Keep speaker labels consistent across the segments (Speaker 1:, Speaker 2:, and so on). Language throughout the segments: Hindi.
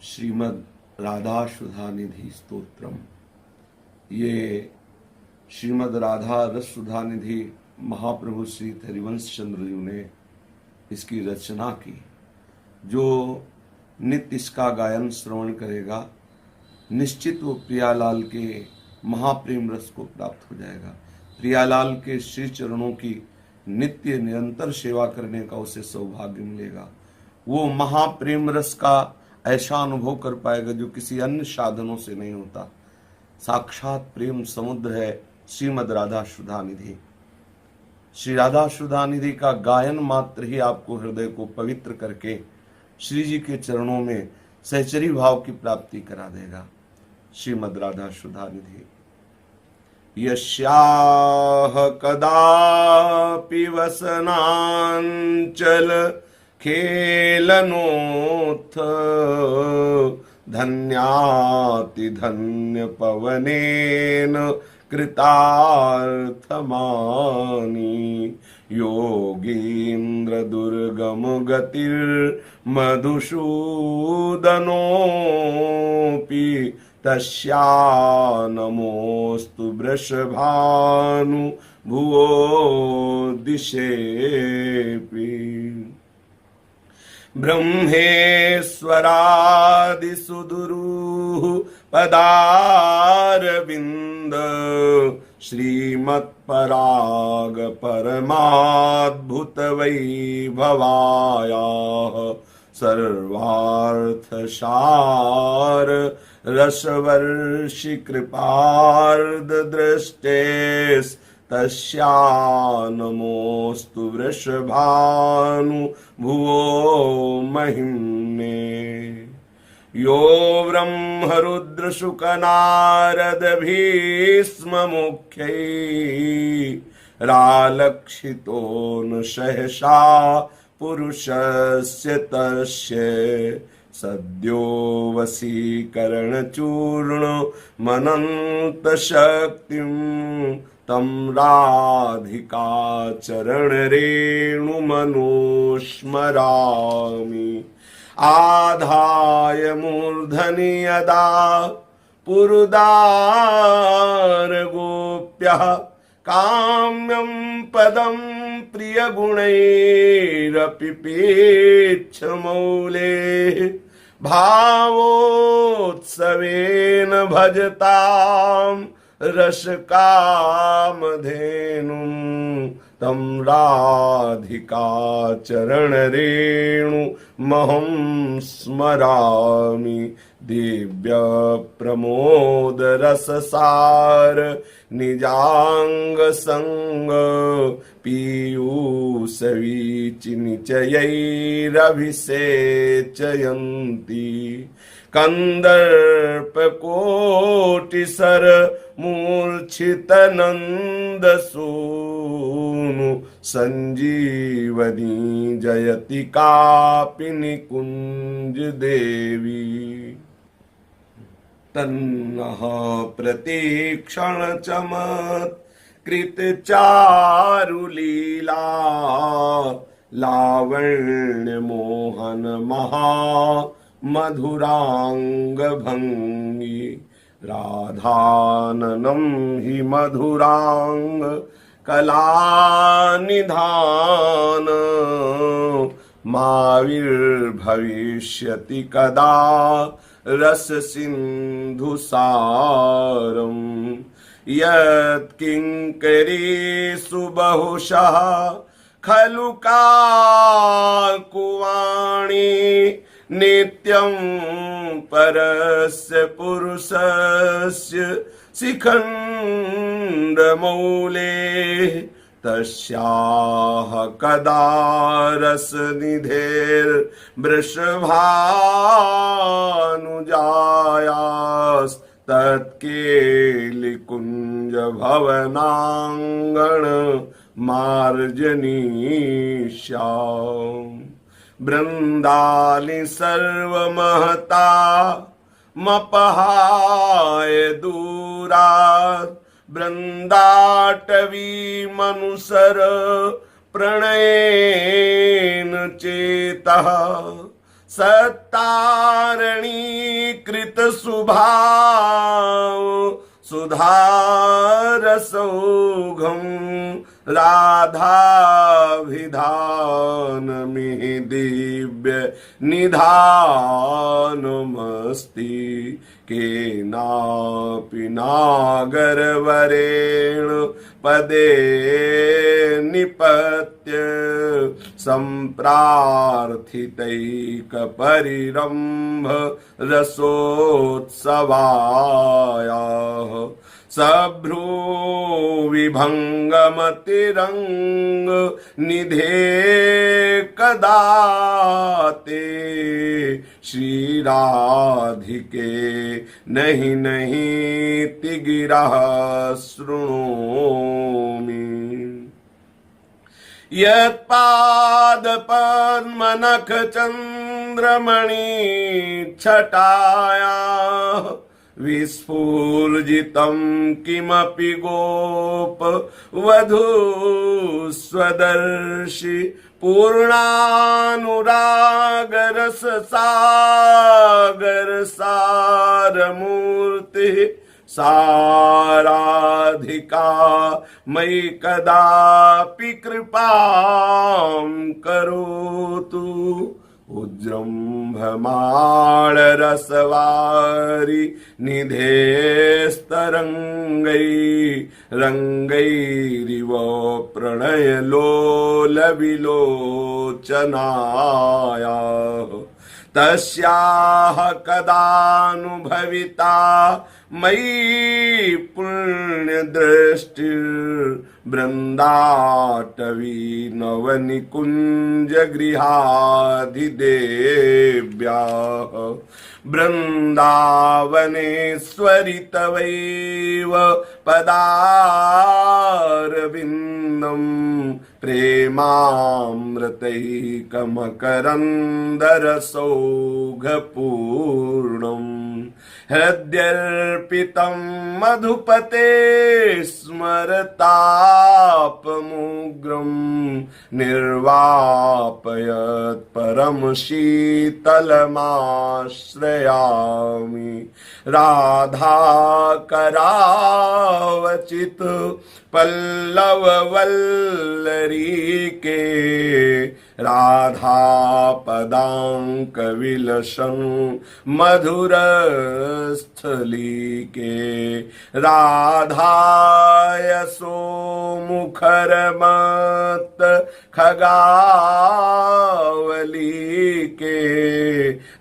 Speaker 1: श्रीमद् राधा सुधा निधि स्तोत्रम। ये श्रीमद् राधा रस सुधा निधि महाप्रभु श्री हरिवंश चंद्र जी ने इसकी रचना की। जो नित्य इसका गायन श्रवण करेगा निश्चित वो प्रियालाल के महाप्रेम रस को प्राप्त हो जाएगा। प्रियालाल के श्री चरणों की नित्य निरंतर सेवा करने का उसे सौभाग्य मिलेगा। वो महाप्रेम रस का ऐसा अनुभव कर पाएगा जो किसी अन्य साधनों से नहीं होता। साक्षात प्रेम समुद्र है श्रीमद् राधा सुधा निधि। श्री राधा सुधा निधि का गायन मात्र ही आपको हृदय को पवित्र करके श्री जी के चरणों में सहचरी भाव की प्राप्ति करा देगा। श्रीमद् राधा सुधा निधि। यस्याह कदापि वसनांचल खेलनोत्थ धन्याति धन्य पवनेन कृतार्थमानि योगीन्द्र दुर्गम गतिर्मधुसूदनोऽपि तस्या नमोस्तु वृषभानु भुवो दिशेऽपि। ब्रह्मेश्वरादिसुदुरूः पदारविन्द श्रीमत्पराग परमाद्भुत वैभवायाः सर्वार्थसार रसवर्षि कृपार्ध दृष्टेस् तस्या नमोस्तु वृषभानु भुवो महिम्ने। यो ब्रह्मरुद्र शुकनारद भीष्म मुख्यै रालक्षितो न सहसा पुरुषस्य तस्य सद्यो वशीकरण चूर्ण मनंत शक्तिं तम राधिका चरण रेणु मनुस्मरामि। आधाय मूर्धनि यदा पुरुदार गोप्यः काम्यं पदं प्रियगुणैरपि पेच्छमौले भावोत्सवेन भजताम् रसकामधेनुं तं राधिका चरण रेणु महं स्मरामि। दिव्य प्रमोद रससार निजांग संग पीयूष वीचिनिचयैरभिषेचयन्ति। कंदर्प कोटिसर मूर्छित नंद सूनु संजीवनी जयति कापिनी कुंज देवी। तन्नः प्रतीक्षण चमत्कृत चारुलीला लावण्य मोहन महा मधुरांग भंगी। राधाननं हि मधुरांग कलानिधान माविर्भविष्यति कदा रस सिंधु सारम। यत्किंकरीषु बहुशः खलु काकुवाणी नित्यं परस्य पुरुषस्य शिखण्डमौले तस्याः कदा रसनिधेर्वृषभानुजायास्तत्केलिकुञ्ज भवनाङ्गण मार्जनीष्याम्। वृंदानि सर्वमहता मपहाय दूरात् वृंदाटवी मनुसर प्रणयेन चेतः सत्तारणी कृत सुभाव सुधारसौघम राधाभिधानमिहि दिव्य निधानमस्ति केनापि नागरवरेण पदे निपत्य सम्प्रार्थितैकपरिरम्भ रसोत्सवायाः सभ्रूविभङ्गमतिरङ्ग निधे कदा ते श्रीराधिके नहि नहीति गिरः शृणोमि यत्पादपद्मनख चन्द्रमणि छटायाः विस्फूर्जितं किमपि गोप वधू स्वदर्शि पूर्णानुरागरस सागर सारमूर्ति साराधिका मयि कदापि कृपां करोतु उज्जृम्भमाणरसवारि निधेस्तरङ्गै रङ्गैरिव प्रणयलोलविलोचनायाः तस्याः कदानुभविता मयि पुण्यदृष्टिर्बृन्दाटवी नवनिकुञ्जगृहाधिदेव्याः बृन्दावनेश्वरि तवैव पदारविन्दम् प्रेमामृतैकमकरन्दरसौघपूर्णम् हृद्यर्पितं मधुपते स्मरतापमुग्रं निर्वापयत् परम शीतलमाश्रयामि राधाकरावचित पल्लववल्लरीके राधा पदांक विलसन मधुरस्थलीके राधायसो मुखरमत खगावलीके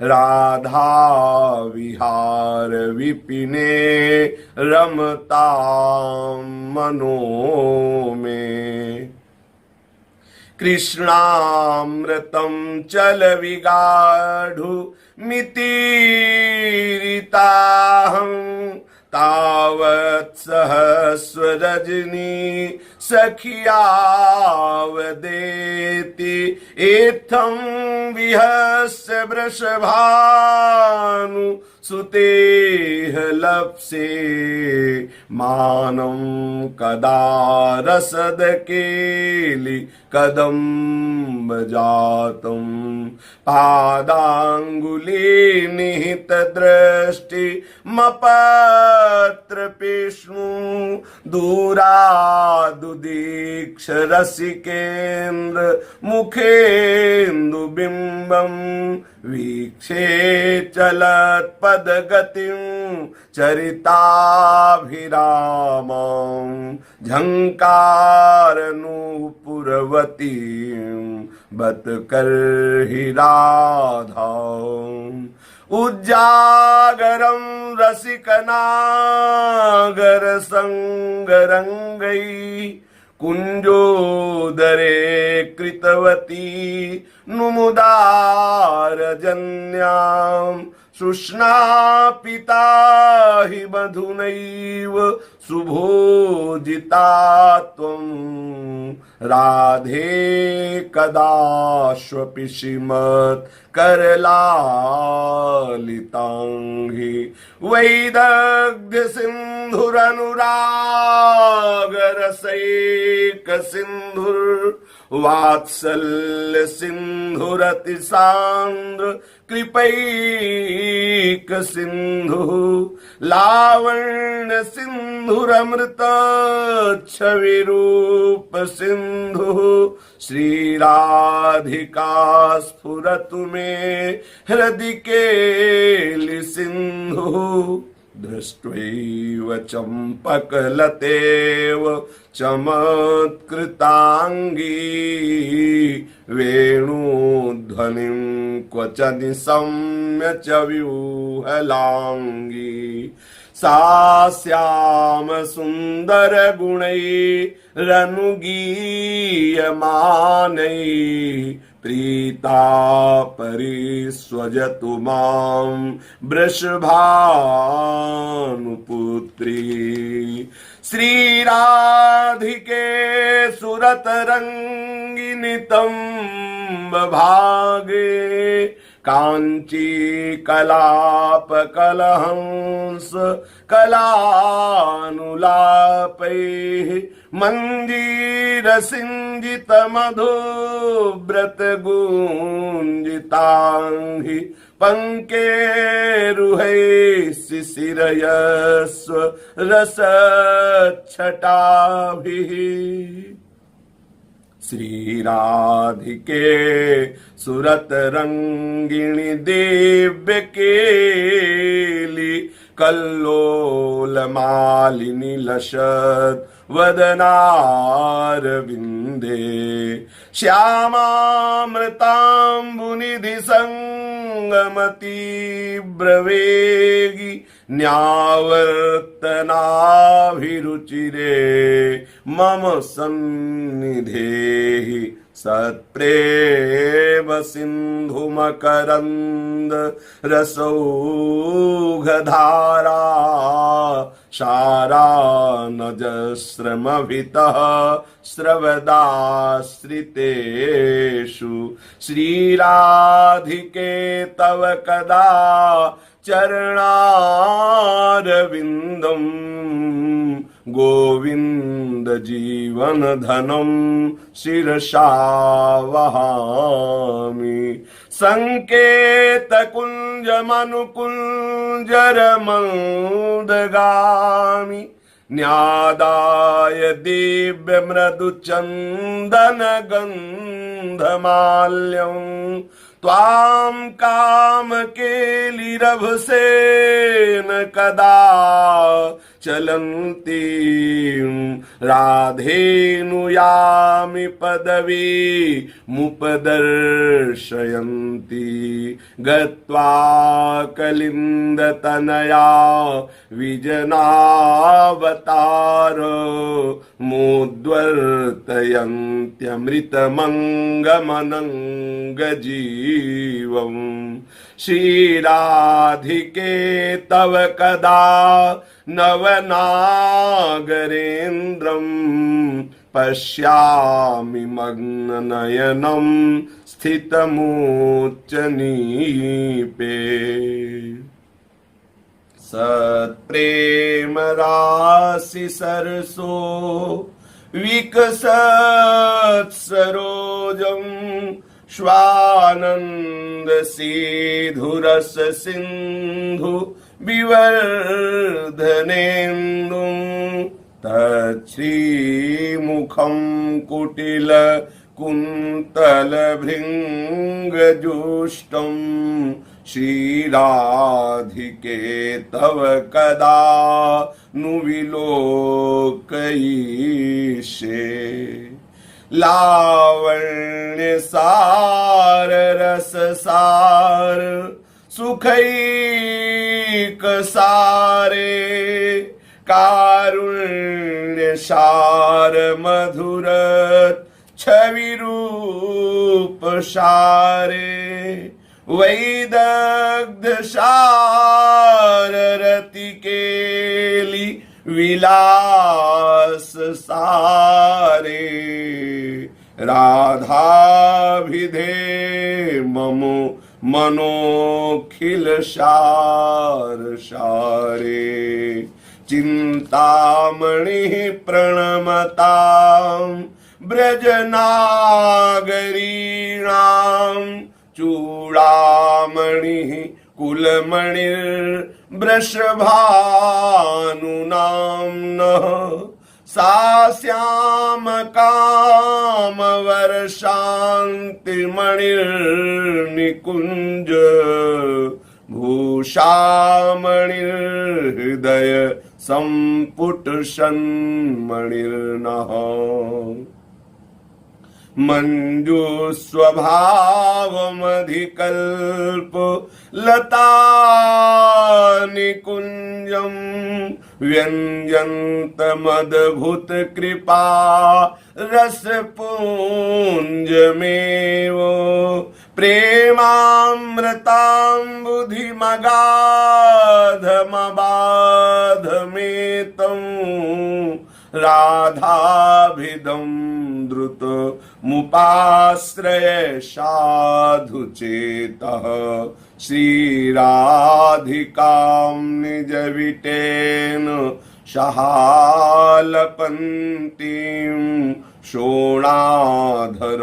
Speaker 1: राधा विहार विपिने रमतां मनो में कृष्णामृतं चलविगाढु मितीरिताहं तावत् सहस्ररजनी सखियावदेति एत्थं विहस्य वृषभानु सुतेह लप्से मानं कदा रसद केलि कदम्ब जातं पादांगुली निहित दृष्टि मपत्र पेष्णु दूरादुदीक्ष रसिकेन्द्र मुखेन्दु बिंबं वीक्षे चलत् पदगतिं चरिताभिरामं झंकारनूपुरवतीं बत करहि राधाम् उज्जागरं रसिकनागर संगरंगै कुंजोदरे कृतवती नुमुदारजन्यां शुष्णापिता हि मधुनैव सुभोजिता त्वं राधे कदाश्वपि श्रीमत् करलालितांगी वैदग्ध्य सिंधुरनुरागरसैक सिंधुर वात्सल्य सिंधुरति सांद्र कृपैक सिंधु लावण्य सिंधुरमृत छवि रूप सिंधु श्री राधिका स्फुरतु मे हृदि केलि सिंधु दृष्ट्वैव चम्पकलतेव चमत्कृताङ्गी वेणुध्वनिं क्वच निशम्य च व्यूहलाङ्गी सा श्याम सुन्दर गुणैरनुगीयमानै प्रीता परिस्वजतु मां वृषभानुपुत्री श्रीराधिके सुरतरङ्गिनितं भागे कांची कलाप कलहंस कलानुलापैः मंजीर सिंजित मधुव्रत गुंजितांहि पंकेरुहै शिशिरयस्व रसच्छटाभिः श्री राधिके सुरत रंगिणी दिव्य केली कल्लोल मालिनी लसत वदनारविंदे श्यामामृतांबुनिधि संगमती ब्रवेगी न्यावर्तनाभिरुचिरे मम सन्निधेहि सत्प्रेम सिंधु मकरंद रसौघधारा शारा नजस्रमभितः स्रवदाश्रितेषु श्रीराधिके तव कदा चरणारविन्दम् गोविंद जीवन धनम शिरसा वहामि संकेत कुंज मनुकुंजरमंदगामि न्यादाय दिव्य मृदु चंदन गंधमाल्यं त्वां काम केलिरभसेन कदा चलन्ती राधेनुयामि पदवी मुपदर्शयन्ति गत्वा कलिन्दतनया विजनावतार मुद्वर्तयन्त्यमृतमङ्गमनङ्गजीवम् श्रीराधिके तव कदा नवनागरेन्द्रं पश्यामि मग्ननयनं स्थितमुच्चनीपे सत्प्रेम राशि सरसो विकसत् सरोजं स्वानंद सिधुरस सिंधु विवर्धनेन्दुं तच्छ्रीमुखं कुटिल कुन्तल भृङ्गजुष्टं श्रीराधिके तव कदा नु विलोकयिष्ये लावण्य सार रस सार सुखैक सारे कारुण्य सार मधुर छवि रूप सारे वैदग्ध सार रति केली विलास रस सारे राधाभिधे मम मनोखिल सार सारे चिंतामणि प्रणमतां ब्रजनागरीणां चूड़ामणिः कुलमणिर्वृषभानुनाम्नः सा श्यामकामवरशान्तिमणिर्निकुञ्ज भूषामणिर्हृदय सम्पुटषन्मणिर्नः मञ्जुस्वभावमधिकल्प लतानिकुञ्जं व्यञ्जन्तमद्भुत कृपा रसपुञ्जमेव प्रेमामृताम्बुधिमगाधमबाधमेतं राधाभिदं द्रुत मुपाश्रय साधुचेतः श्रीराधिकां निजविटेन सहालपन्तीं शोणाधर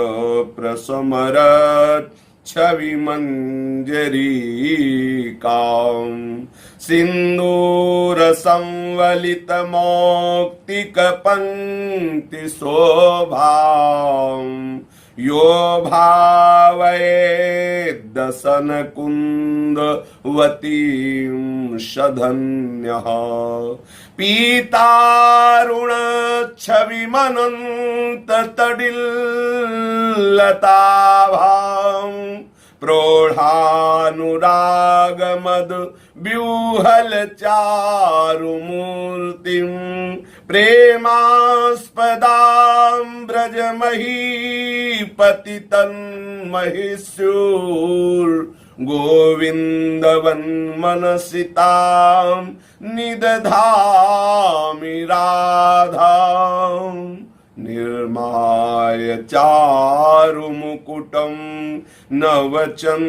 Speaker 1: प्रसमरत् छविमञ्जरीकां सिन्दूरसंवलितमौक्तिकपङ्क्तिशोभां यो भावयेद्दशनकुन्दवतीं सधन्यः पीतारुणच्छविमनन्ततडिल्लताभां प्रौढानुरागमद व्यूहल चारुमूर्तिं प्रेमास्पदां ब्रजमहीपति तन्महीस्यूर् गोविन्दवन्मनसितां निदधामि राधां निर्माय चारुमुकुटं नवचन्द्रकेण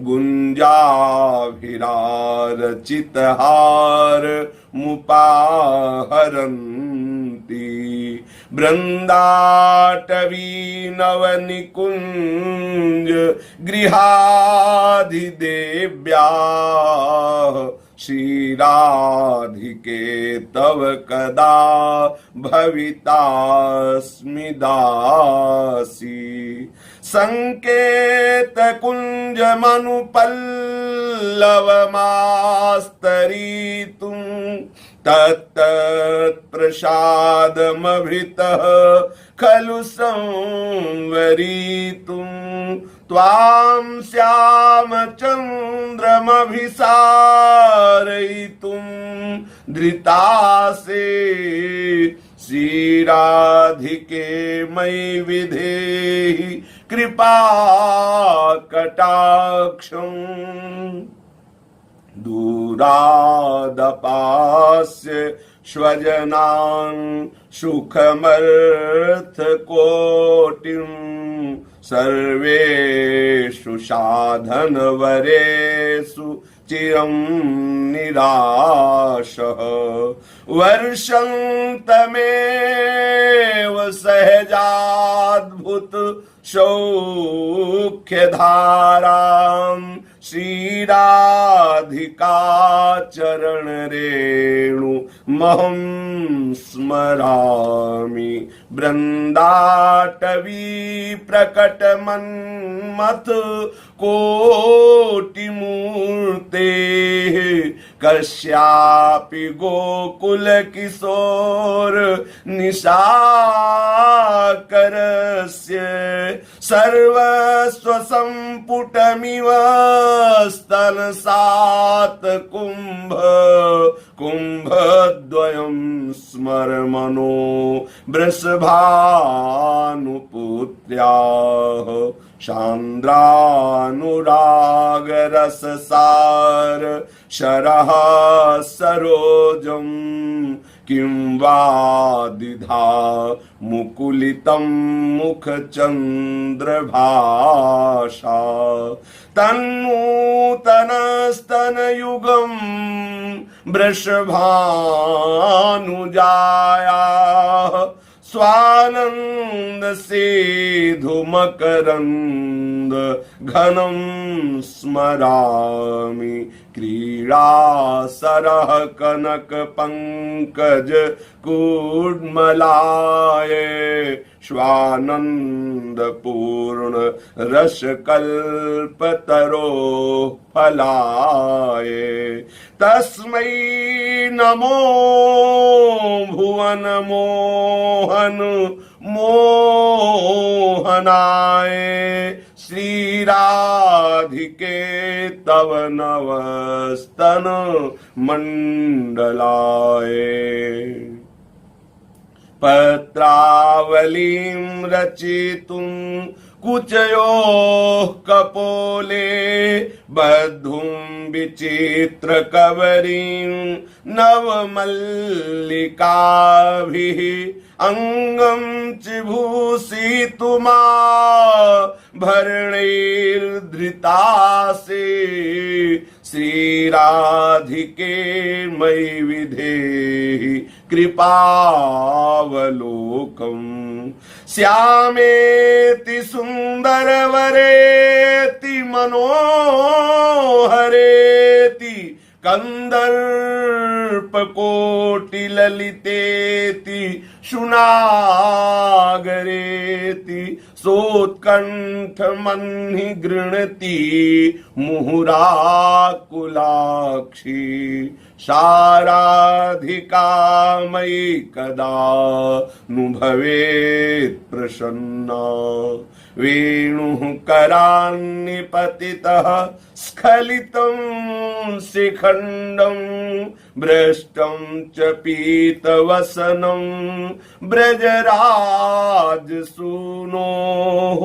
Speaker 1: गुञ्जाभिरारचितहार मुपाहरन्ति बृन्दाटवी नवनिकुञ्ज गृहाधिदेव्याः श्रीराधिके तव कदा भवितास्मि दासी संकेतकुञ्जमनुपल्लवमास्तरीतुं तत्तत्प्रसादमभृतः खलु संवरीतुं त्वां श्यामचन्द्रमभिसारयितुं धृतासे श्रीराधिके मयि विधेहि कृपा कटाक्षं दूरादपास्य स्वजनान् सुखमर्थकोटिं सर्वेषु साधनवरेषु चिरं निराशः वर्षन्तमेव सहजाद्भुत सौख्यधारां श्रीराधिका चरणरेणु महं स्मरामि बृन्दाटवी प्रकटमन्मथ कोटिमूर्तेः कस्यापि गोकुल किशोर निशाकरस्य सर्वस्वसम्पुटमिव स्तनसात् कुम्भ कुंभद्वयं स्मरमनो वृषभानुपुत्र्याः शान्द्रानुरागरससार शरः सरोजं किं वा दिधा मुकुलितं मुखचन्द्रभाषा तन्नूतनस्तनयुगं वृषभानुजायाः स्वानंद सेधुमकरंद घनं स्मरामि क्रीडासरः कनक पंकज कूर्मलाये स्वानंद पूर्ण रसकल्पतरो फलाये तस्मै नमो भुवन मोहन मोहनाय श्री राधिके तव नवस्तन मंडलाय पत्रावलीं रचितुं कुचयोः कपोले बद्धुं विचित्रकवरीं नवमल्लिकाभिः अंगं च भूषितुमा भरणैर्धृतासे श्रीराधिके मयि विधेहि कृपावलोकम् श्यामेति सुन्दरवरेति मनोहरेति कंदर्पकोटिललितेति शुनागरेति सोत्कण्ठमह्नि गृह्णति मुहुराकुलाक्षी साराधिका मयि कदा नु भवेत् प्रसन्ना वेणुः करान्निपतितः स्खलितं शिखण्डं भ्रष्टं च पीतवसनं ब्रजराजसूनोः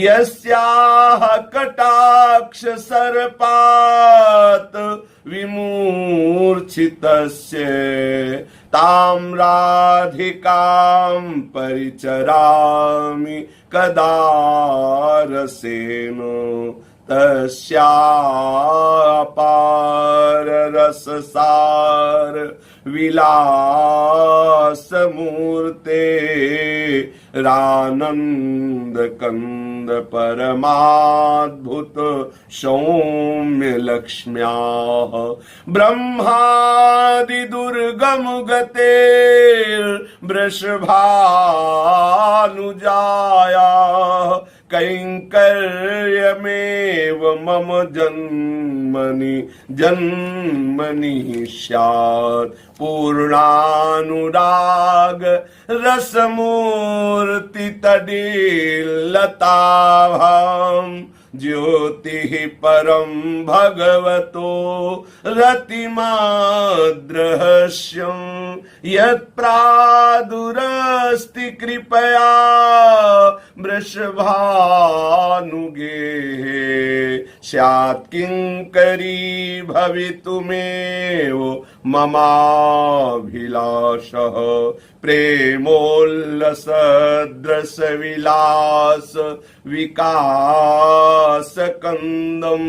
Speaker 1: यस्याः कटाक्ष सर्पात् विमूर्छितस्य तां राधिकां परिचरामि कदा रसेन तस्यापार रससार विलास मूर्ते रानंद कंद परमाद्भुत सौम्य लक्ष्म्याः ब्रह्मादि दुर्गम गते वृषभानुजायाः कैंकर्यमेव मम जन्मनि जन्मनि स्यात् पूर्णानुराग रसमूर्ति तडिलताभां ज्योतिः परं भगवतो रतिमाद्रहस्यं यत्प्रादुरस्ति कृपया वृषभानुगेः स्यात् किंकरी भवितुमेव ममाभिलाषः प्रेमोल्लसदृश विलास विकास कंदम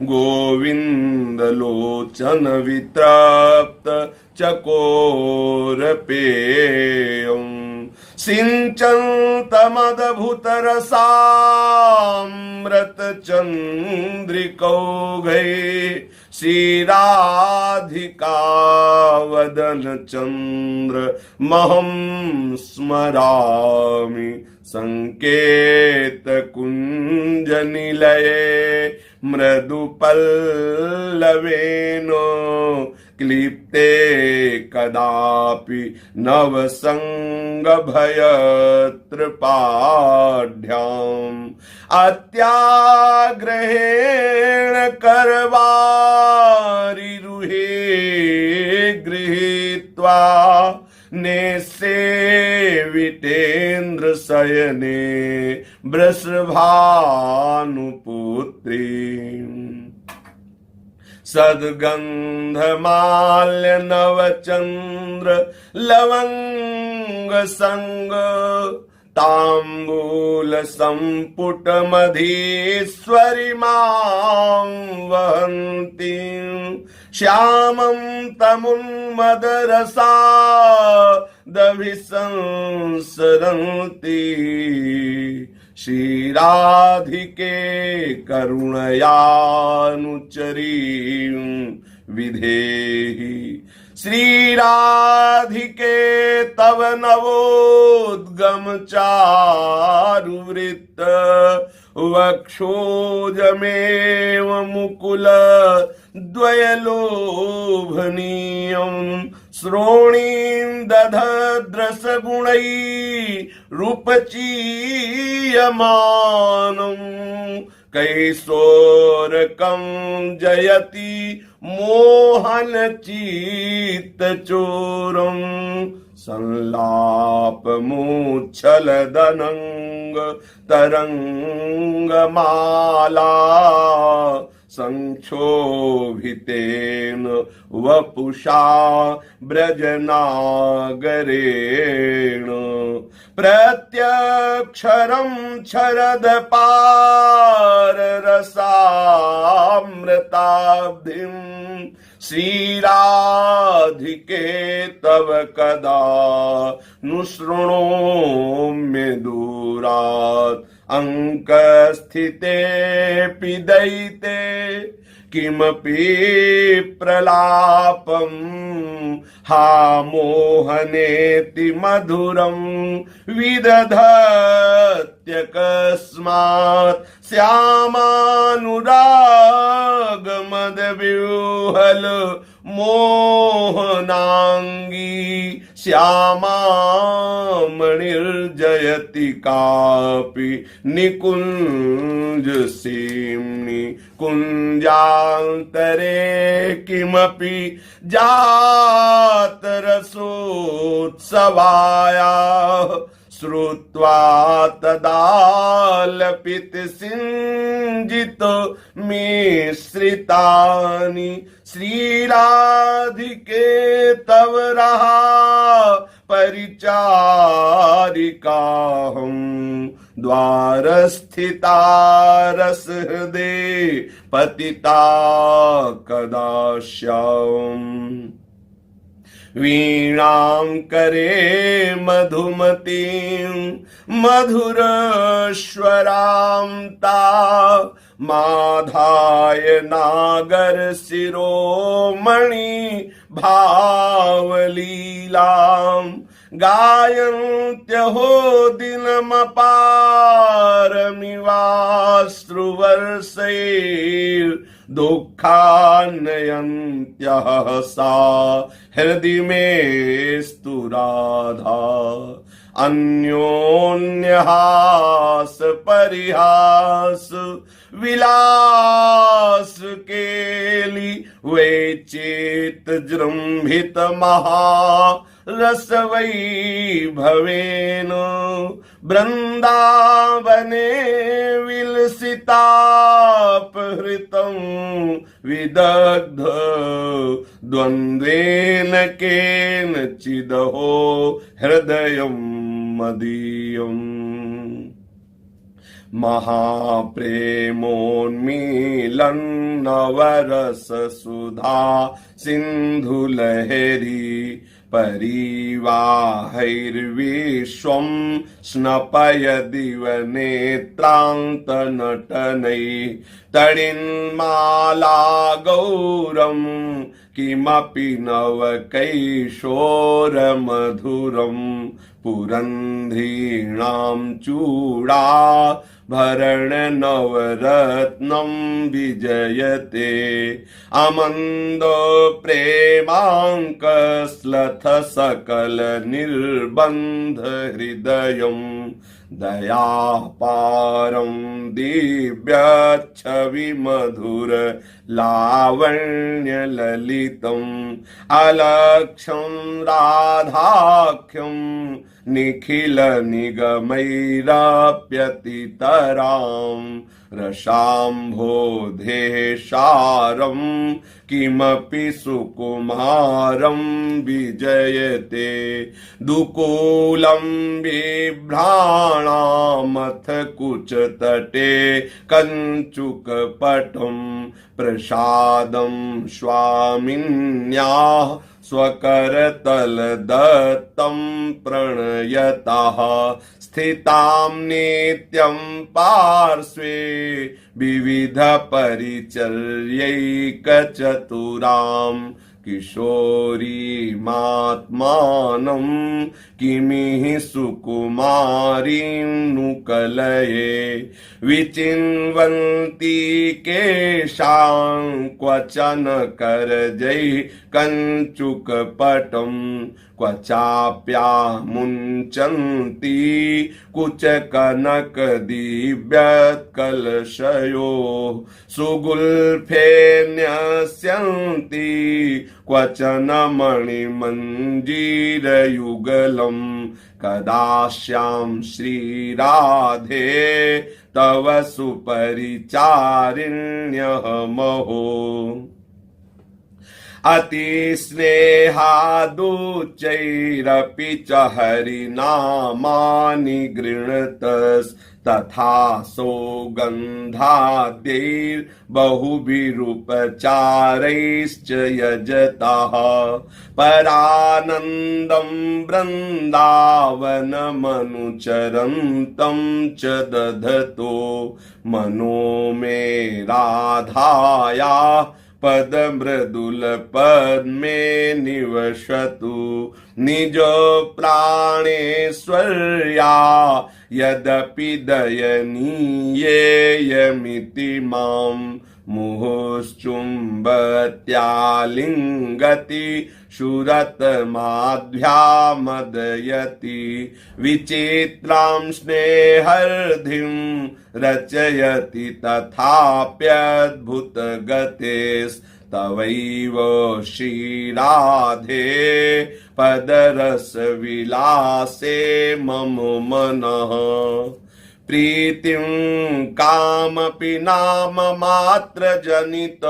Speaker 1: गोविंद लोचन वितप्त चकोर पेयम् सिंचन्तमद्भुतरसामृत चन्द्रिकौघे श्रीराधिका वदन चन्द्र महं स्मरामि संकेत कुंज निलये मृदुपल्लवेन क्लिप्ते कदापि नवसंग भयत्रपाढ्याम् अत्याग्रहेण करवारिरुहे जितेन्द्र शयने वृषभानुपुत्री सद्गंधमाल्य नवचंद्र लवंग संग तांबूल संपुट मधीश्वरी मां वहन्ती श्यामं तमुन्मदरसा दभिसंसरन्ति श्रीराधिके करुणयानुचरीं विधेहि श्रीराधिके तव नवोद्गम चारुवृत्त वक्षोजमेव मुकुल द्वयलोभनीयं श्रोणीं दधद्रसगुणै रूपचीयमानं कैशोरकं जयति मोहनचित्तचोरं संलापमुच्छलदनङ्ग तरङ्गमाला संक्षोभितेन वपुषा ब्रजनागरेण प्रत्यक्षरं शरदपाररसामृताब्धिं श्रीराधिके तव कदा नुशृणोम्य दूरात् अंकस्थितेऽपि दयिते किमपि प्रलापं हा मोहनेति मधुरं विदधत्यकस्मात् श्यामानुरागमदविह्वल मोहनांगी श्यामामणिर्जयति कापि निकुञ्जसीम्नि कुञ्जान्तरे किमपि जातरसोत्सवायाः श्रुत्वा तदालपितसिञ्जित मिश्रितानि श्रीराधिके तव रहा परिचारिकाहं द्वारस्थिता रसहृदे पतिता कदा स्याम् वीणां करे मधुमतीं मधुरस्वरां ता माधाय नागर शिरोमणि भावलीलां गायन्त्यहो दिनमपारमिवाश्रुवर्षैर् दुःखान्नयन्त्यः सा हृदि मेस्तु राधा अन्योन्यहास परिहास विलास केली वैचित जृंभित महा रस वैभवेन वृंदावने विलसितापहृतं विदग्ध द्वन्द्वेन केनचिदहो हृदयं मदीयम् महाप्रेमोन्मीलन नवरस सुधा सिन्धुलहरी परिवाहैर्विश्वं स्नपयदिवनेत्रान्तनटनैः तडिन्माला गौरं किमपि नवकैशोरमधुरं पुरन्ध्रीणां चूडा भरण नवरत्नं विजयते अमन्द प्रेमाङ्कस्लथ सकल निर्बन्ध हृदयं दयापारं दिव्यच्छवि मधुर लावण्य ललितम् अलक्ष्यं राधाख्यं निखिल निगमैराप्यतितराम् रसाम्भोधेशारं किमपि सुकुमारं विजयते दुकूलं बिभ्राणामथ कुचतटे कञ्चुकपटं प्रसादं स्वामिन्याः स्वकरतलदत्तं प्रणयतः स्थितां नित्यं पार्श्वे विविधपरिचर्यैकचतुरां किशोरीमात्मानं किमिह सुकुमारीं नुकलये विचिन्वन्ति केशां क्वचन करजैः कञ्चुकपटं क्वचाप्यामुञ्चन्ति कुचकनकदिव्यत्कलशयोः सुगुल्फे न्यस्यन्ति क्वचन मणिमञ्जीरयुगलं कदास्यां श्रीराधे तव सुपरिचारिण्यहमहो अतिस्नेहादुच्चैरपि च हरिनामानि गृणतस्तथा सौगन्धाद्यैर्बहुभिरुपचारैश्च यजतः परानन्दं वृन्दावनमनुचरन्तं च दधतो मनो मे राधाया पदमृदुल पद्मे निवसतु निज प्राणेश्वर्या यदपि दयनीयेयमिति मां मुहुश्चुम्बत्यालिङ्गति शुरतमाध्यामदयति विचित्रां स्नेहर्धिं रचयति तथाप्यद्भुतगतेस्तवैव श्रीराधे पदरसविलासे मम मनः प्रीतिं कामपि नाम मात्र जनित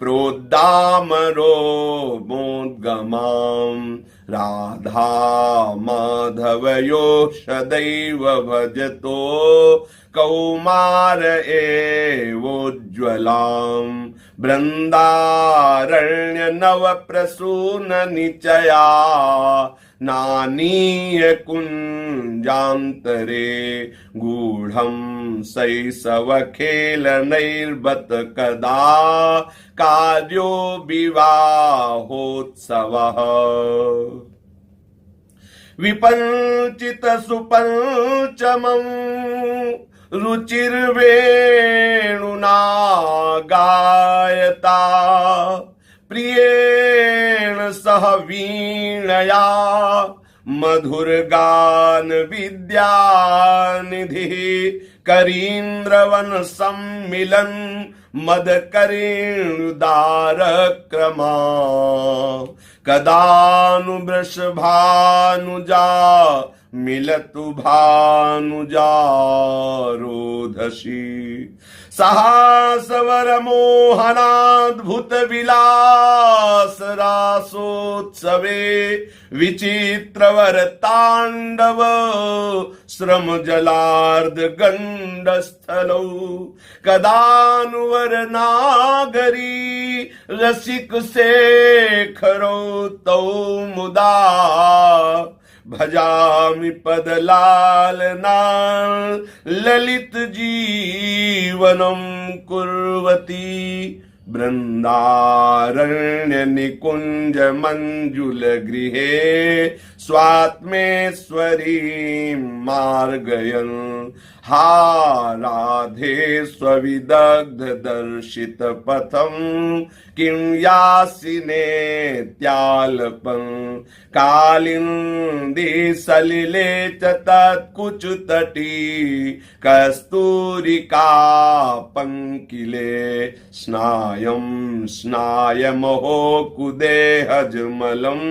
Speaker 1: प्रोद्दामरो मोद्गमां राधा माधवयो सदैव भजतो कौमार एवोज्ज्वलां बृन्दारण्य नव प्रसून निचया नानीय कुञ्जान्तरे गूढं शैशवखेलनैर्बत कदा कार्यो विवाहोत्सवः विपञ्चित सुपञ्चमं रुचिर्वेणुना गायता प्रियेण सह वीणया मधुरगान विद्यानिधिः करीन्द्रवन सम्मिलन मदकरेणुदारक्रमा कदानुवृषभानुजा मिलतु भानुजा रोधसी सहासवर मोहनाद्भुत विलास रासोत्सवे विचित्रवर तांडव श्रम जलार्ध गंडस्थलौ कदानुवर नागरी रसिक शेखरौ तौ मुदा भजामि पदलालना ललित जीवनं कुर्वती बृन्दारण्य निकुंज मंजुल गृहे स्वात्मेश्वरी मार्गयन् हा राधे स्वविदग्ध दर्शित पथम किं यासि नेत्यालपं कालिंदी सलिले च तत्कुचतटी कस्तूरिका पंकिले स्नायं स्नायमहो कुदेहजमलं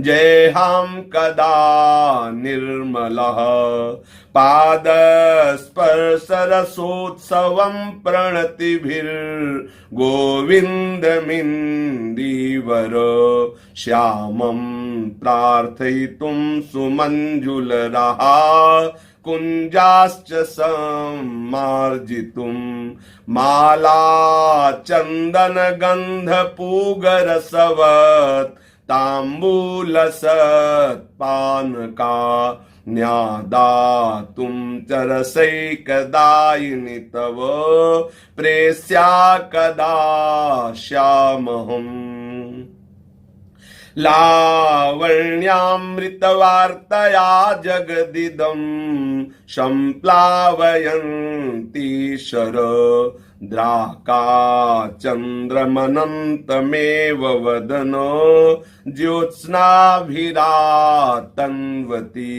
Speaker 1: जयहां कदा निर्मलः पादस्पर्शरसोत्सवं प्रणतिभिर्गोविन्दमिन्दीवर श्यामं प्रार्थयितुं सुमञ्जुलरहा कुञ्जाश्च सम्मार्जितुं माला चन्दनगन्धपूगरसवत् ताम्बूलसत्पानका न्यादातुं चरसैकदायिनि तव प्रेस्या कदा श्यामहम् लावण्यामृतवार्तया जगदिदं सम्प्लावयन्ती शरद्राका चन्द्रमनन्तमेव वदन ज्योत्स्नाभिरातन्वती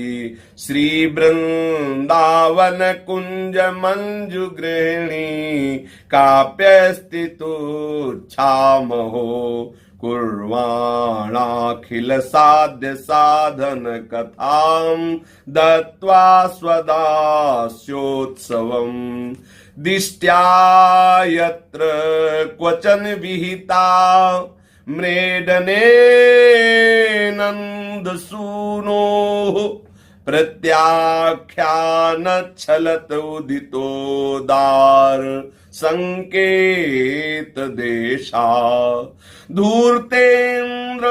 Speaker 1: श्रीवृन्दावन कुञ्ज मञ्जुगृहिणी काप्यस्थितुच्छामहो कुर्वाणाखिल साध्य साधन कथां दत्वा स्वदास्योत्सवम् दिष्ट्या यत्र क्वचन विहिता म्रेडने नन्दसूनोः प्रत्याख्यानच्छलत उदितोदार संकेत देशा धूर्तेन्द्र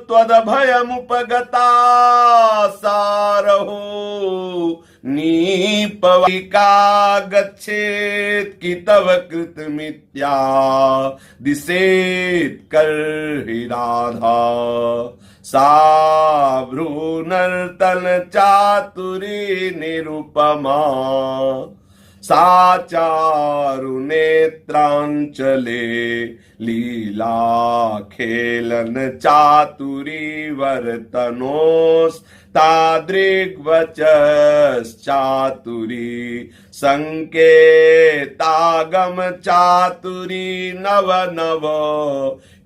Speaker 1: त्वदभयमुपगता सारहो नीपविका गच्छेत् कि तव कृतमित्या दिशेत् कर्हि राधा सा भ्रूनर्तन चातुरी निरुपमा सा चारुनेत्रांचले लीला खेलन चातुरी वर्तनोस् तादृग्वचश्चातुरी संकेतागम चातुरी नव नव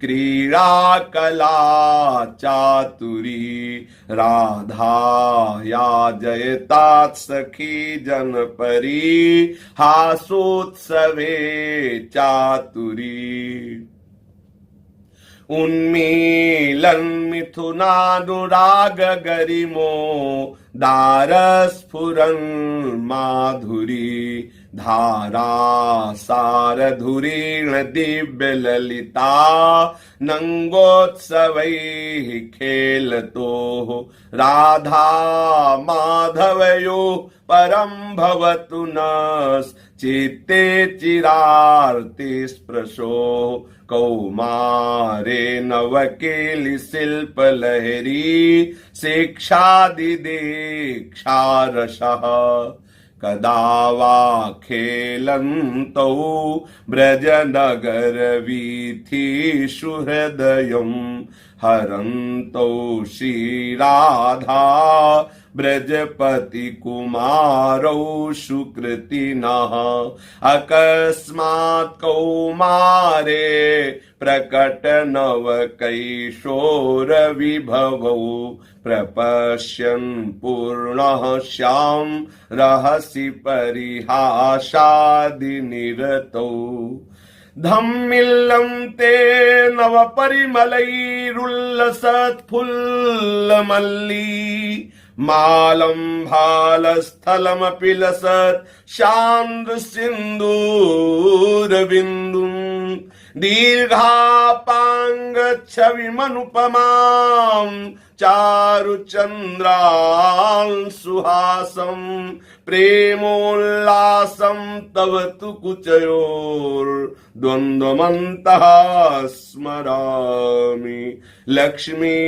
Speaker 1: क्रीड़ा कला चातुरी राधा या जयतात सखी जनपरी हासोत्सवे चातुरी उन्मीलन मिथुनानुराग गरिमो दारस्फुरन माधुरी धारा सारधुरीण दिव्य ललिता नंगोत्सवैः खेलतो राधा माधवयो परम भवतु नस् चित्ते चिरार्ति स्पृशो कौमारे नवकेलि शिल्प लहरी शिक्षादि दीक्षारसः कदा वा खेलन्तौ ब्रजनगर वीथीषु हृदयं हरन्तौ श्रीराधा ब्रजपति कुमारौ सुकृतिनः अकस्मात् कौमारे प्रकट नव कैशोर विभवौ प्रपश्यन् पूर्णः श्याम रहसि परिहासादि निरतौ धम्मिल्लं ते नव परिमलैरुल्लसत्फुल्लमल्ली मालं भालस्थलमपि लसत् शान्द्र सिन्दूरबिन्दुं दीर्घापाङ्गच्छविमनुपमां चारुचन्द्रान् सुहासं प्रेमोल्लासं तव तु कुचयोर्द्वन्द्वमन्तः स्मरामि। लक्ष्मी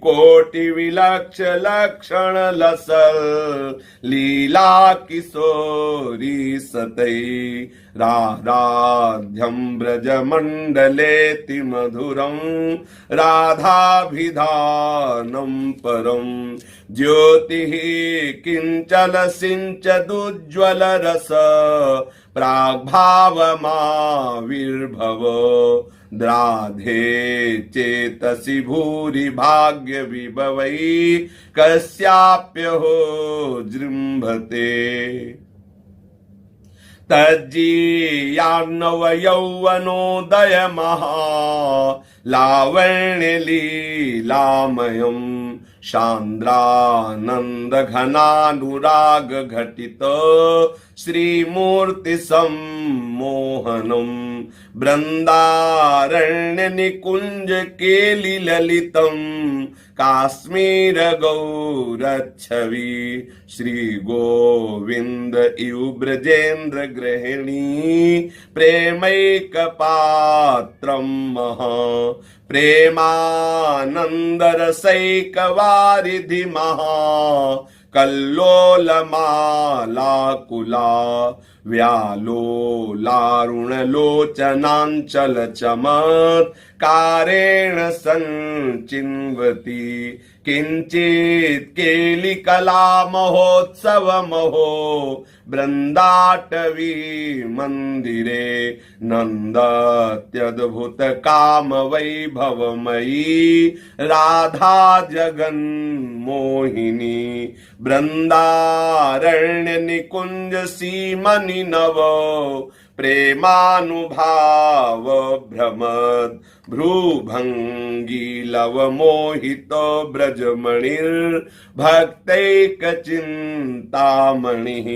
Speaker 1: कोटिविलक्ष लक्षण लसल लीला किशोरी सतै राधाध्यं ब्रजमण्डलेति मधुरं राधाभिधानं परं ज्योतिः किञ्चल सिञ्चदुज्ज्वल रस प्राग्भावमाविर्भव राधे चेतसि भूरि भाग्य विभवै कस्याप्यहो जृम्भते तज्जीयान्नव यौवनोदय महा लावण्य लीलामयं शान्द्रानन्द घनानुराग घटित श्रीमूर्ति सम्मोहनं बृन्दारण्य निकुंज केलि ललितं काश्मीर गौरच्छवि श्री गोविंद इव ब्रजेन्द्र गृहिणी प्रेमैक पात्रं महा प्रेमानंद रसैक वारिधि महा कल्लोलमालाकुला व्यालोलारुणलोचनाञ्चल चमत्कारेण सञ्चिन्वति किञ्चित् केलिकला महोत्सव महो बृन्दाटवी मन्दिरे नन्दत्यद्भुत काम वैभवमयी राधा जगन्मोहिनी बृन्दारण्य निकुंज सीमनि नव प्रेमानुभाव भ्रमद भ्रूभंगी लव मोहित ब्रजमणिर्भक्तैक चिंतामणिः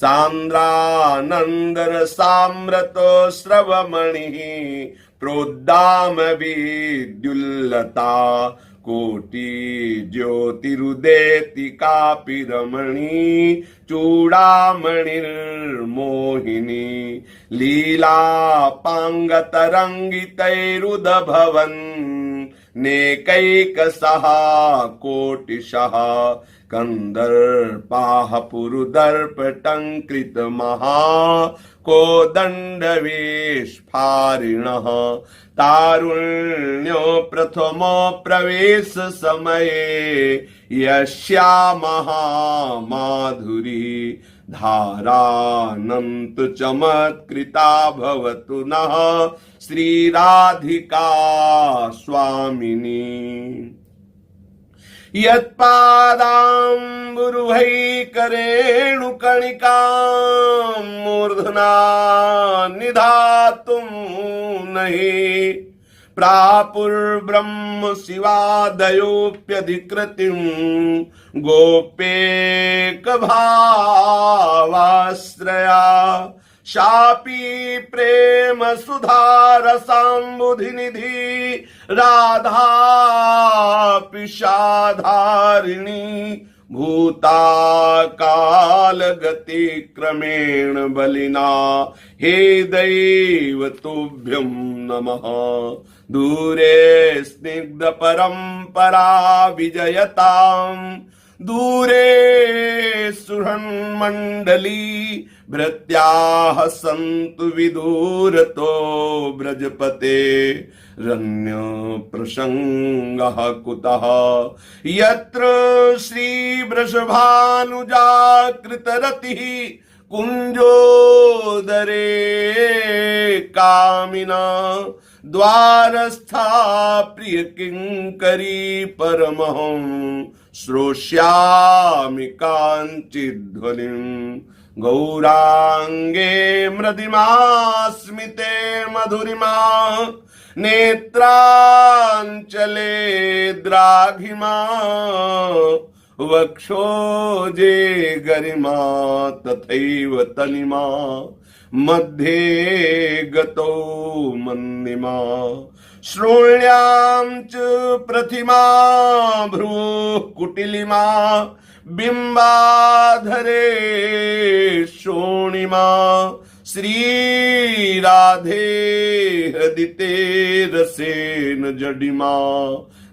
Speaker 1: सांद्रानंद रसामृत स्रवमणिः प्रोद्दाम विद्युल्लता कोटि ज्योतिरुदेति कापि रमणी चूड़ामणिर्मोहिनी लीला पांगतरंगितैरुदभवन् नेकैकशः कोटिशः कंदर्पाः पुरुदर्पटङ्कृत महा कोदण्डवेशफारिणः तारुण्यो प्रथमो प्रवेश समये यस्यामः माधुरी धारानंत चमत्कृता भवतु नः श्री राधिका स्वामिनी यत्पादाम्बुरुहैकरेणुकणिकां मूर्धना निधातुं नहि प्रापुर्ब्रह्म शिवादयोऽप्यधिकृतिं गोप्येकभावाश्रया शापी प्रेम सुधारसाम्बुधिनिधि राधा पिशाधारिणी भूता काल गति क्रमेण बलिना हे दैव तुभ्यं नमः दूरे स्निग्ध परंपरा विजयताम् दूरे सुहृन्मण्डली भृत्याः सन्तु विदूरतो ब्रजपते रण्य प्रसंगः कुतः यत्र श्री वृषभानुजाकृतरतिः कुञ्जोदरे कामिना द्वारस्था प्रिय किंकरी परमहं श्रोष्यामि काञ्चिध्वनिम् गौरांगे मृदिमा स्मिते मधुरिमा नेत्रांचले द्राघिमा वक्षोजे गरिमा तथैव तनिमा मध्ये गतो मन्निमा श्रोण्यां च प्रथिमा भ्रुः कुटिलिमा बिम्बाधरे शोणिमा श्रीराधे हदिते रसेन जडिमा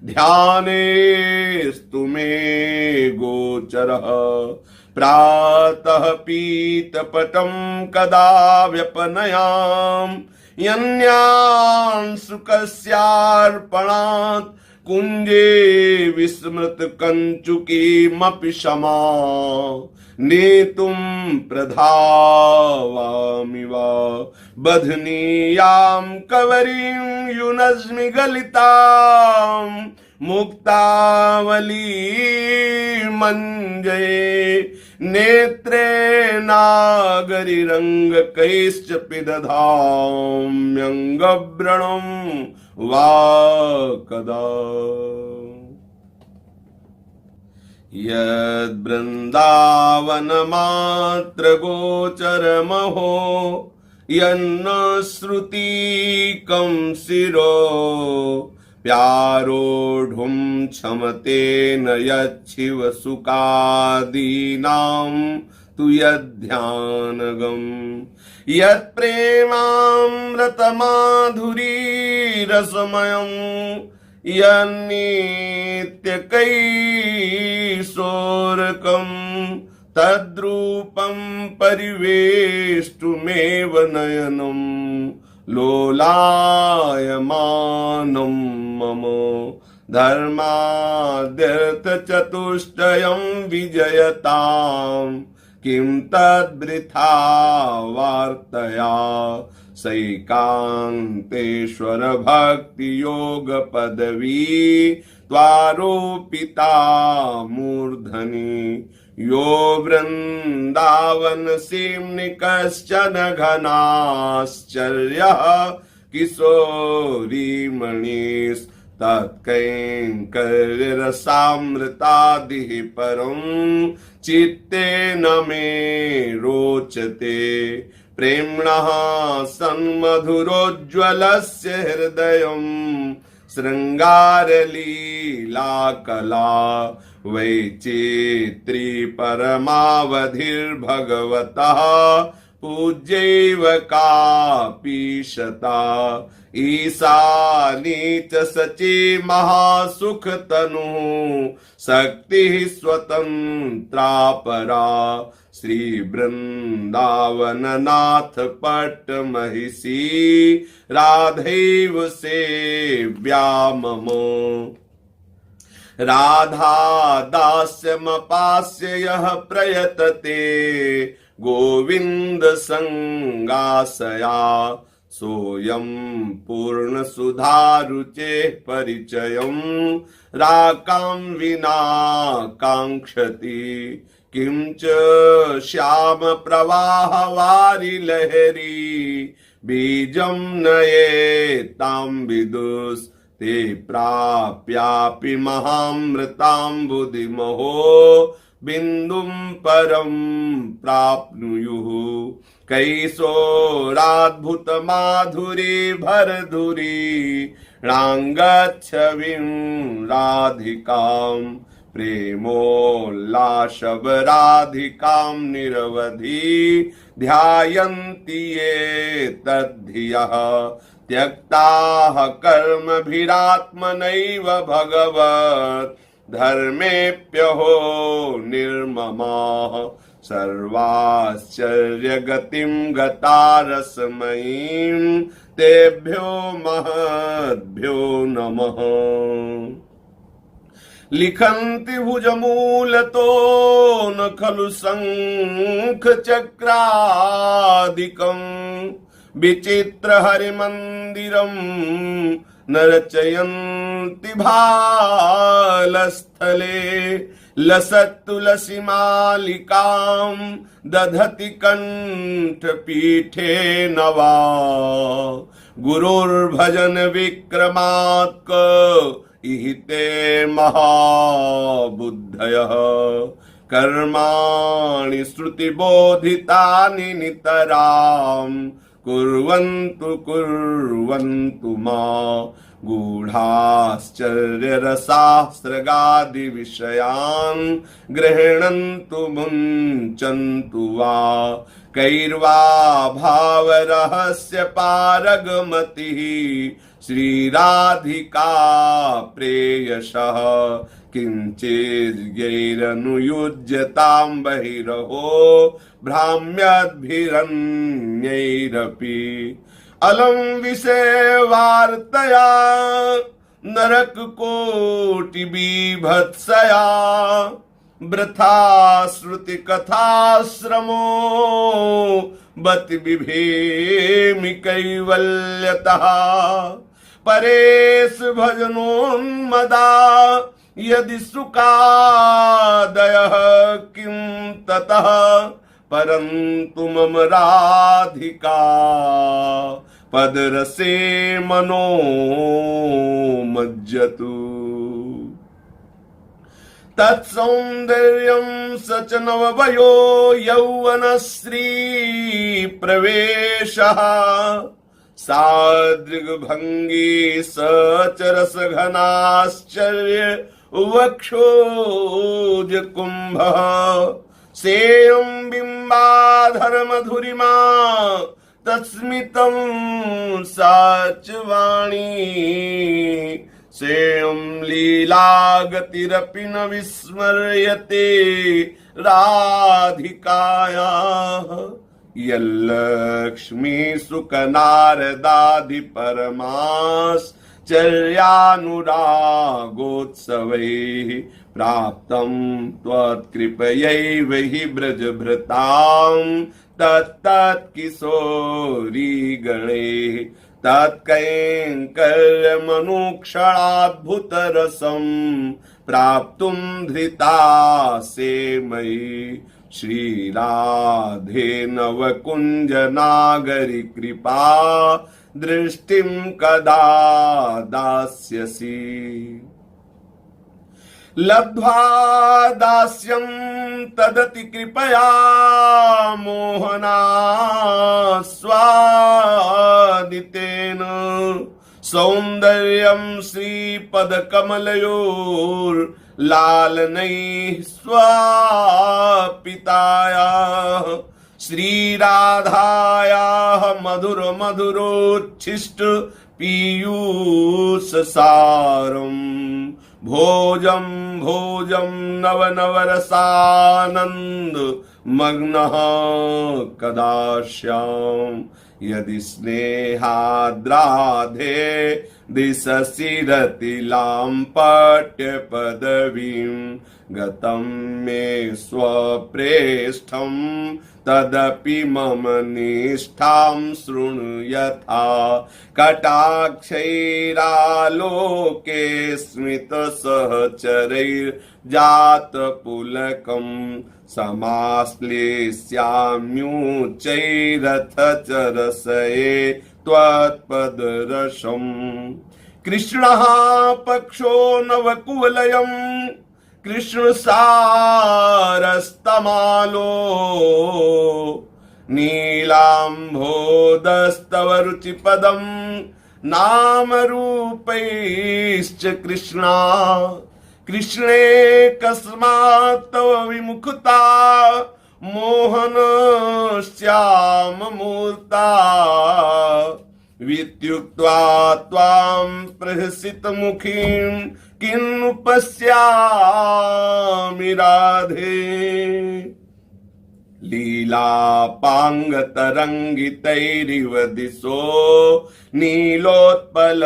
Speaker 1: ध्यानेस्तु मे गोचरः प्रातः पीतपटं कदा व्यपनयाम् यन्यांशुकस्यार्पणात् कुञ्जे विस्मृत कञ्चुकीमपि क्षमा नेतुं प्रधावामि वा बध्नीयां कवरीं युनज्मि गलितां मुक्तावली मञ्जये नेत्रे नागरिरङ्गकैश्च पिदधाम्यङ्गव्रणं वा कदा यद्वृन्दावनमात्रगोचरमहो यन्न श्रुतिकं शिरो प्यारोढुं क्षमते न यच्छिव सुखादीनां तु यद्ध्यानगम् यत्प्रेमामृतमाधुरीरसमयम् यन्नित्यकैशोरकम् तद्रूपं परिवेष्टुमेव नयनम् लोलायमानं मम धर्माद्यर्थचतुष्टयं विजयतां किं तद्वृथा वार्तया सैकान्तेश्वर भक्ति योग पदवी त्वारोपिता मूर्धनि यो वृन्दावन सीम्नि कश्चन घनाश्चर्यः किशोरीमणिस् तत्कैङ्कर्यरसामृतादिः परं चित्ते न मे रोचते प्रेम्णः सन्मधुरोज्ज्वलस्य हृदयं शृङ्गारलीलाकला वैचित्री परमावधिर्भगवतः पूज्यैव कापि शता ईशानी च सची महासुखतनुः शक्तिः स्वतन्त्रा परा श्री वृन्दावननाथ पट्टमहिषी राधैव सेव्या मम राधा दास्यमपास्य यः प्रयतते गोविन्द संगासया सोऽयं पूर्ण सुधारुचेः परिचयं राकां विना काङ्क्षति किं च श्याम प्रवाह वारि लहरी बीजं नयेतां विदुस् ते प्राप्यापि महामृताम्बुधिमहो बिन्दुं परं प्राप्नुयुः कैशोराद्भुतमाधुरी भरधुरी णाङ्गच्छविं राधिकां प्रेमोल्लासवराधिकां निरवधि ध्यायन्ति ये तद्धियः त्यक्ताः कर्मभिरात्मनैव भगवत् धर्मेप्यहो निर्ममाः सर्वाश्चर्यगतिं गता रसमयीं तेभ्यो महद्भ्यो नमः लिखन्ति भुजमूलतो न खलु शङ्खचक्रादिकम् विचित्र हरिमन्दिरं न रचयन्ति भालस्थले लसत्तुलसी मालिकां दधति कण्ठपीठे नवा गुरुर्भजन विक्रमात्क इहिते महाबुद्धयः कर्माणि श्रुतिबोधितानि नितरां कुर्वन्तु कुर्वन्तु मा गूढाश्चर्यरसास्त्रगादिविषयान् गृह्णन्तु मुञ्चन्तु वा कैर्वा भावरहस्य पारगमतिः श्रीराधिका प्रेयसः किञ्चिद्यैरनुयुज्यतां बहिरहो भ्राम्यद्भिरन्यैरपि अलम विषयवार्तया नरककोटि बीभत्सया वृथा श्रुति कथाश्रमो बति बिभेमि कैवल्यतः परेश भजनोन्मदा यदि सुखादयः किं ततः परन्तु मम राधिका पदरसे मनो मज्जतु तत्सौन्दर्यं स च नववयो यौवनश्री प्रवेशः सादृग्भङ्गी स च रसघनाश्चर्य वक्षोजकुम्भः सेयं बिम्बाधर मधुरिमा तस्मितं सा च वाणी सेयं लीलागतिरपि न विस्मर्यते राधिकायाः यल्लक्ष्मी सुखनारदादि परमाश्चर्यानुरागोत्सवैः प्राप्तं त्वत्कृपयैव हि ब्रजभृतां तत्तत्किशोरी गणैः तत्कैङ्कर्यमनुक्षणाद्भुतरसं प्राप्तुं धृतासे मयि श्रीराधे नवकुञ्जनागरि कृपा दृष्टिं कदा दास्यसि लब्ध्वा दास्यं तदति कृपया मोहनास्वादितेन सौन्दर्यं श्रीपदकमलयोर्लालनैः स्वापितायाः श्रीराधायाः मधुर मधुरोच्छिष्ट पीयूषसारम् भोजं भोजं नव नवरसानंद मग्नः कदाश्याम यदि स्नेहाद्राधे दिशसि रतिलां पट्यपदवीं गतं मे स्वप्रेष्ठं तदपि मम निष्ठां शृणु यथा कटाक्षैरालोके स्मितसहचरैर्जातपुलकं समाश्लेष्याम्युच्चैरथ चरसये त्वत्पदरसम् कृष्णः पक्षो नवकुवलयं कृष्णसारस्तमालो नीलाम्भोदस्तव रुचिपदं नामरूपैश्च कृष्णा कृष्णे कस्मात् तव विमुखता मोहन श्याममूर्ता वित्युक्त्वा त्वां प्रहसितमुखीं किन्नु पश्यामि राधे लीलापाङ्गतरङ्गितैरिव दिशो नीलोत्पल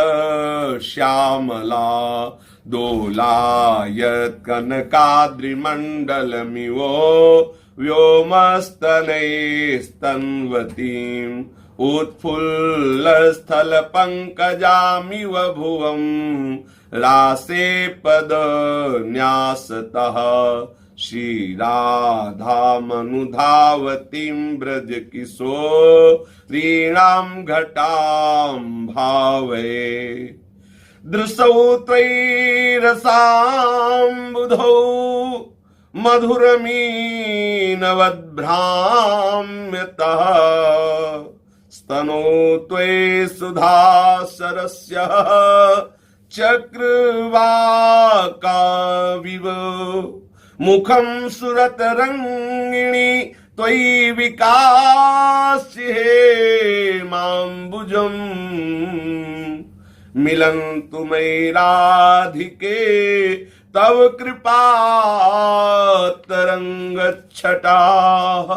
Speaker 1: श्यामला दोलायत् कनकाद्रिमण्डलमिवो व्योमस्तनैस्तन्वतीम् उत्फुल्लस्थलपङ्कजामिव भुवं रासे पदन्यासतः श्रीराधामनुधावतीं ब्रजकिशोरीणां घटां भावये दृशौ त्वयि रसाम्बुधौ मधुरमीनवद्भ्राम्यतः स्तनो त्वे सुधा सरस्य चक्रवाकाविव मुखं सुरतरङ्गिणी त्वयि विकास्य हेमाम्बुजम् मिलन्तु मयि राधिके तव कृपा तरङ्गच्छटाः